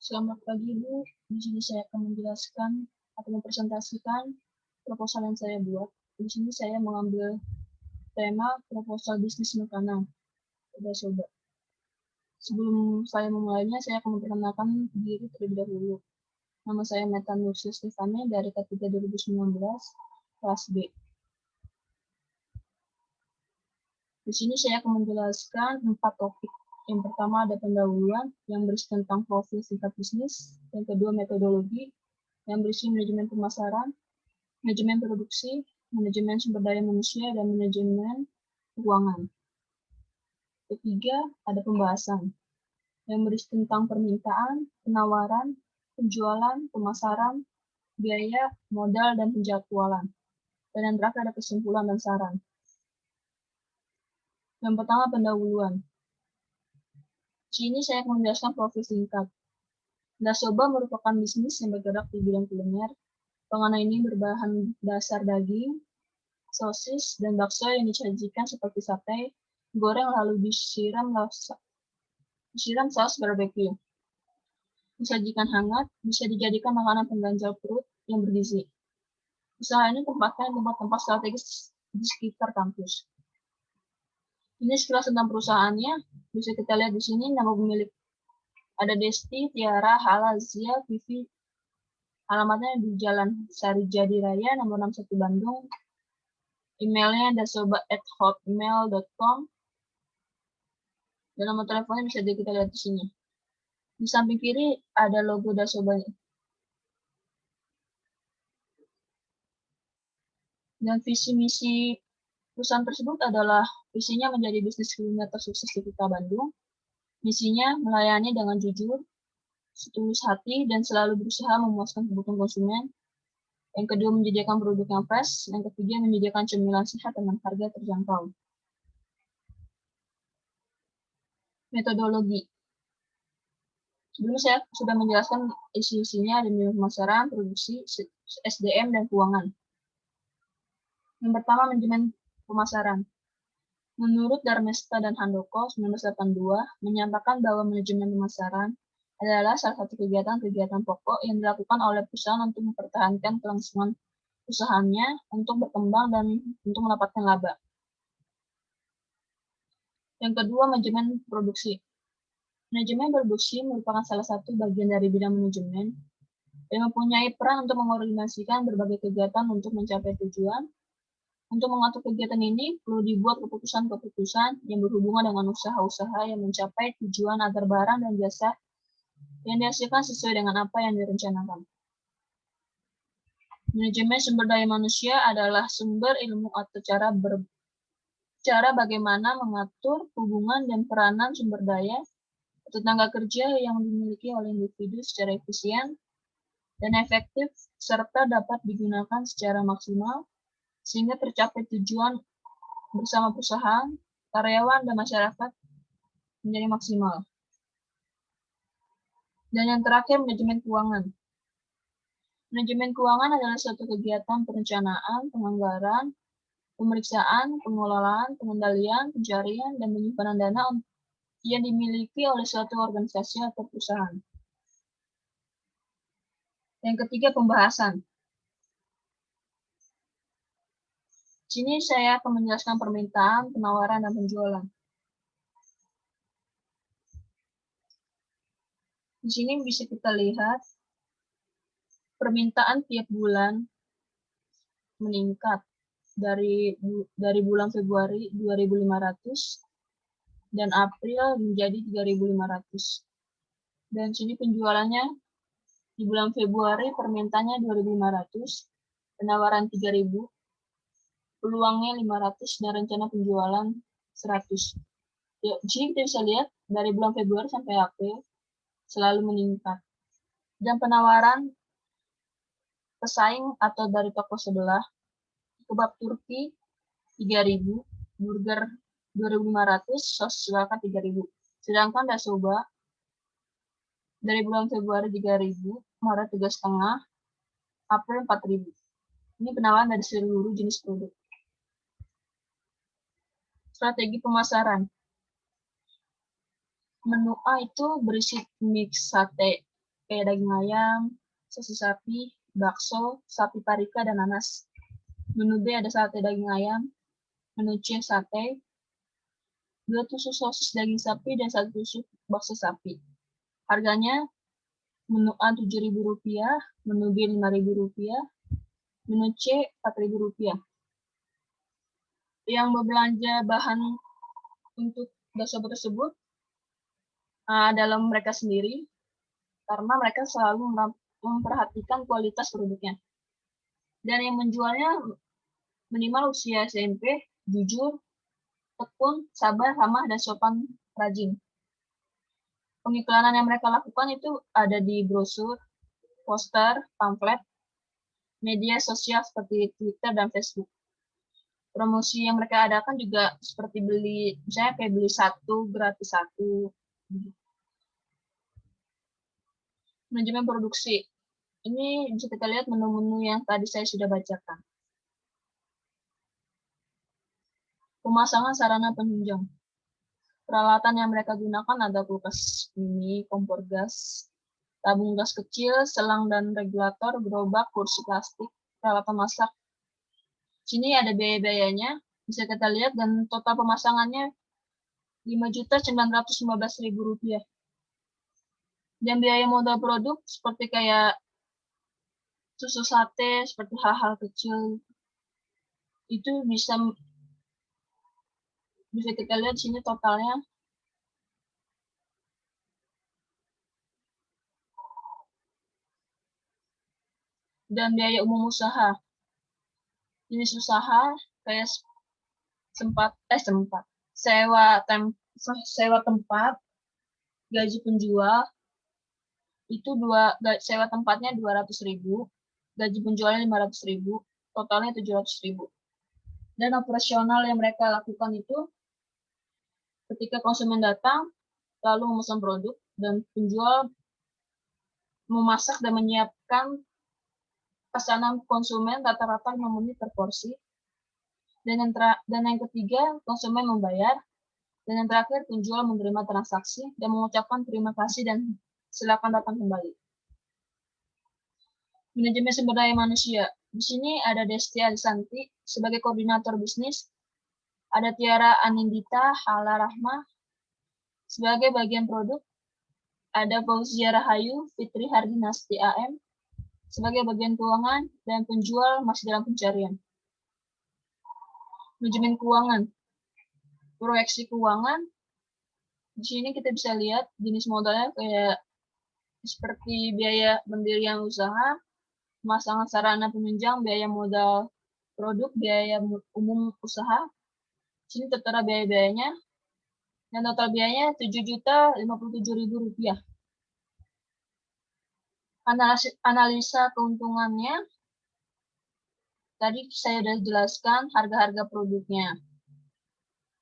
Selamat pagi, Bu. Di sini saya akan menjelaskan atau mempresentasikan proposal yang saya buat. Di sini saya mengambil tema proposal bisnis makanan. Coba. Sebelum saya memulainya, saya akan memperkenalkan diri terlebih dahulu. Nama saya Meta Nursia Stefani dari K3 2019, kelas B. Di sini saya akan menjelaskan 4 topik. Yang pertama ada pendahuluan yang berisi tentang profil singkat bisnis. Yang kedua metodologi yang berisi manajemen pemasaran, manajemen produksi, manajemen sumber daya manusia, dan manajemen keuangan. Ketiga, ada pembahasan yang berisi tentang permintaan, penawaran, penjualan, pemasaran, biaya, modal, dan penjadwalan. Dan yang terakhir ada kesimpulan dan saran. Yang pertama, pendahuluan. Di sini saya akan menjelaskan profil singkat. Dasoba merupakan bisnis yang bergerak di bidang kuliner. Panganan ini berbahan dasar daging, sosis, dan bakso yang disajikan seperti sate, goreng lalu disiram saus barbeque. Disajikan hangat, bisa dijadikan makanan pengganjal perut yang bergizi. Usaha ini tempatnya di tempat-tempat strategis di sekitar kampus. Ini sekilas tentang perusahaannya, bisa kita lihat di sini nama pemilik. Ada Desti, Tiara, Halazia, Vivi. Alamatnya di Jalan Sarijadi Raya, nomor 61 Bandung. Emailnya dasoba@hotmail.com. Dan nomor teleponnya bisa kita lihat di sini. Di samping kiri ada logo Dasobanya. Dan visi misi perusahaan tersebut adalah visinya menjadi bisnis kuliner tersukses di Kota Bandung. Misinya melayani dengan jujur, setulus hati, dan selalu berusaha memuaskan kebutuhan konsumen. Yang kedua, menyediakan produk yang fresh. Yang ketiga, menyediakan cemilan sehat dengan harga terjangkau. Metodologi. Sebelumnya saya sudah menjelaskan isi-isinya ada pemasaran, produksi, SDM, dan keuangan. Yang pertama, manajemen pemasaran. Menurut Darmesta dan Handoko 1982 menyampaikan bahwa manajemen pemasaran adalah salah satu kegiatan-kegiatan pokok yang dilakukan oleh perusahaan untuk mempertahankan kelangsungan usahanya, untuk berkembang, dan untuk mendapatkan laba. Yang kedua, manajemen produksi. Manajemen produksi merupakan salah satu bagian dari bidang manajemen yang mempunyai peran untuk mengkoordinasikan berbagai kegiatan untuk mencapai tujuan. Untuk mengatur kegiatan ini, perlu dibuat keputusan-keputusan yang berhubungan dengan usaha-usaha yang mencapai tujuan agar barang dan jasa yang dihasilkan sesuai dengan apa yang direncanakan. Manajemen sumber daya manusia adalah sumber ilmu atau cara bagaimana mengatur hubungan dan peranan sumber daya atau tenaga kerja yang dimiliki oleh individu secara efisien dan efektif serta dapat digunakan secara maksimal sehingga tercapai tujuan bersama perusahaan, karyawan, dan masyarakat menjadi maksimal. Dan yang terakhir, manajemen keuangan. Manajemen keuangan adalah suatu kegiatan perencanaan, penganggaran, pemeriksaan, pengelolaan, pengendalian, pencarian, dan penyimpanan dana yang dimiliki oleh suatu organisasi atau perusahaan. Yang ketiga, pembahasan. Di sini saya akan menjelaskan permintaan, penawaran, dan penjualan. Di sini bisa kita lihat permintaan tiap bulan meningkat dari bulan Februari 2.500 dan April menjadi 3.500. Dan sini penjualannya di bulan Februari permintaannya 2.500, penawaran 3.000, peluangnya 500 dan rencana penjualan 100. Ya, di sini kita bisa lihat dari bulan Februari sampai April selalu meningkat. Dan penawaran pesaing atau dari toko sebelah, kebab Turki 3.000, burger 2.500, sos silakan 3.000. Sedangkan Dasoba dari bulan Februari 3.000, Maret 3,5, April 4.000. Ini penawaran dari seluruh jenis produk. Strategi pemasaran. Menu A itu berisi mix sate kayak daging ayam, sosis sapi, bakso, sapi parika, dan nanas. Menu B ada sate daging ayam, menu C sate, 2 tusuk sosis daging sapi, dan 1 tusuk bakso sapi. Harganya menu A Rp7.000, menu B Rp5.000, menu C Rp4.000. Yang berbelanja bahan untuk bakso tersebut dalam mereka sendiri, karena mereka selalu memperhatikan kualitas produknya. Dan yang menjualnya minimal usia SMP, jujur, tekun, sabar, ramah, dan sopan rajin. Pengiklanan yang mereka lakukan itu ada di brosur, poster, pamflet, media sosial seperti Twitter dan Facebook. Promosi yang mereka adakan juga seperti beli, misalnya kayak beli 1 gratis 1. Manajemen produksi. Ini bisa kita lihat menu-menu yang tadi saya sudah bacakan. Pemasangan sarana penunjang. Peralatan yang mereka gunakan ada kulkas mini, kompor gas, tabung gas kecil, selang dan regulator, gerobak, kursi plastik, peralatan masak. Sini ada biaya-biayanya, bisa kita lihat, dan total pemasangannya Rp5.915.000. Dan biaya modal produk seperti kayak susu sate, seperti hal-hal kecil, itu bisa kita lihat sini totalnya. Dan biaya umum usaha. Jenis usaha kayak sewa tempat, gaji penjual, itu sewa tempatnya Rp200.000, gaji penjualnya Rp500.000, totalnya Rp700.000. Dan operasional yang mereka lakukan itu ketika konsumen datang, lalu memesan produk, dan penjual memasak dan menyiapkan pesanan konsumen rata-rata memenuhi per porsi. Dan yang ketiga, konsumen membayar. Dan yang terakhir, penjual menerima transaksi dan mengucapkan terima kasih dan silakan datang kembali. Manajemen sumber daya manusia. Di sini ada Desti Alisanti sebagai koordinator bisnis, ada Tiara Anindita Hala Rahma sebagai bagian produk, ada Fauzia Rahayu Fitri Hardinasti AM sebagai bagian keuangan, dan penjual masih dalam pencarian. Manajemen keuangan. Proyeksi keuangan. Di sini kita bisa lihat jenis modalnya kayak seperti biaya pendirian usaha, pemasangan sarana penunjang, biaya modal produk, biaya umum usaha. Di sini tertera biaya-biayanya. Dan total biayanya Rp7.057.000. Analisa keuntungannya. Tadi saya sudah jelaskan harga-harga produknya.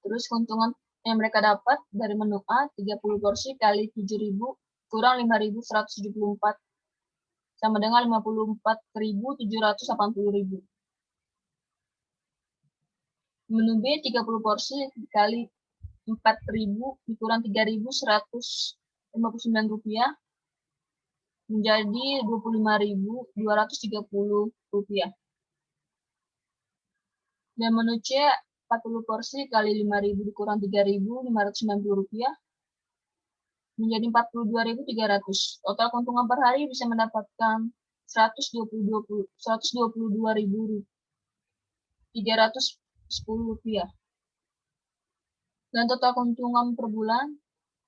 Terus keuntungan yang mereka dapat dari menu A, 30 porsi kali 7.000 kurang 5.174 sama dengan 54.780.000. Menu B 30 porsi kali 4.000 dikurang 3.159 rupiah menjadi 25.230 rupiah. Dan menu C 40 porsi kali 5.000 dikurang 3.590 rupiah menjadi 42.300. Total keuntungan per hari bisa mendapatkan 122.310 rupiah. Dan total keuntungan per bulan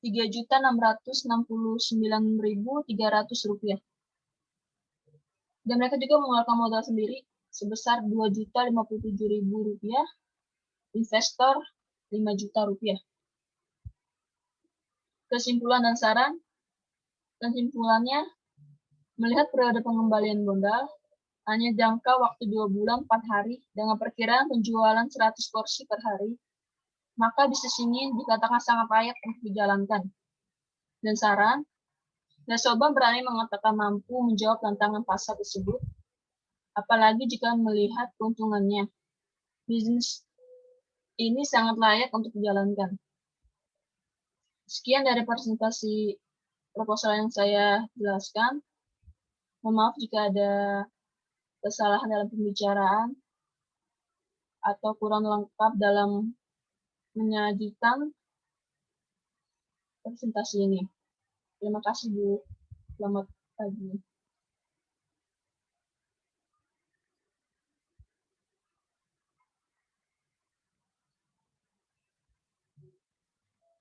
3.669.300 rupiah. Dan mereka juga mengeluarkan modal sendiri sebesar 2.057.000 rupiah, investor 5 juta rupiah. Kesimpulan dan saran. Kesimpulannya, melihat periode pengembalian modal, hanya jangka waktu 2 bulan 4 hari dengan perkiraan penjualan 100 porsi per hari, maka bisnis ini dikatakan sangat layak untuk dijalankan. Dan saran, nasabah berani mengatakan mampu menjawab tantangan pasar tersebut, apalagi jika melihat keuntungannya. Bisnis ini sangat layak untuk dijalankan. Sekian dari presentasi proposal yang saya jelaskan. Mohon maaf jika ada kesalahan dalam pembicaraan atau kurang lengkap dalam menyajikan presentasi ini. Terima kasih, Bu. Selamat pagi.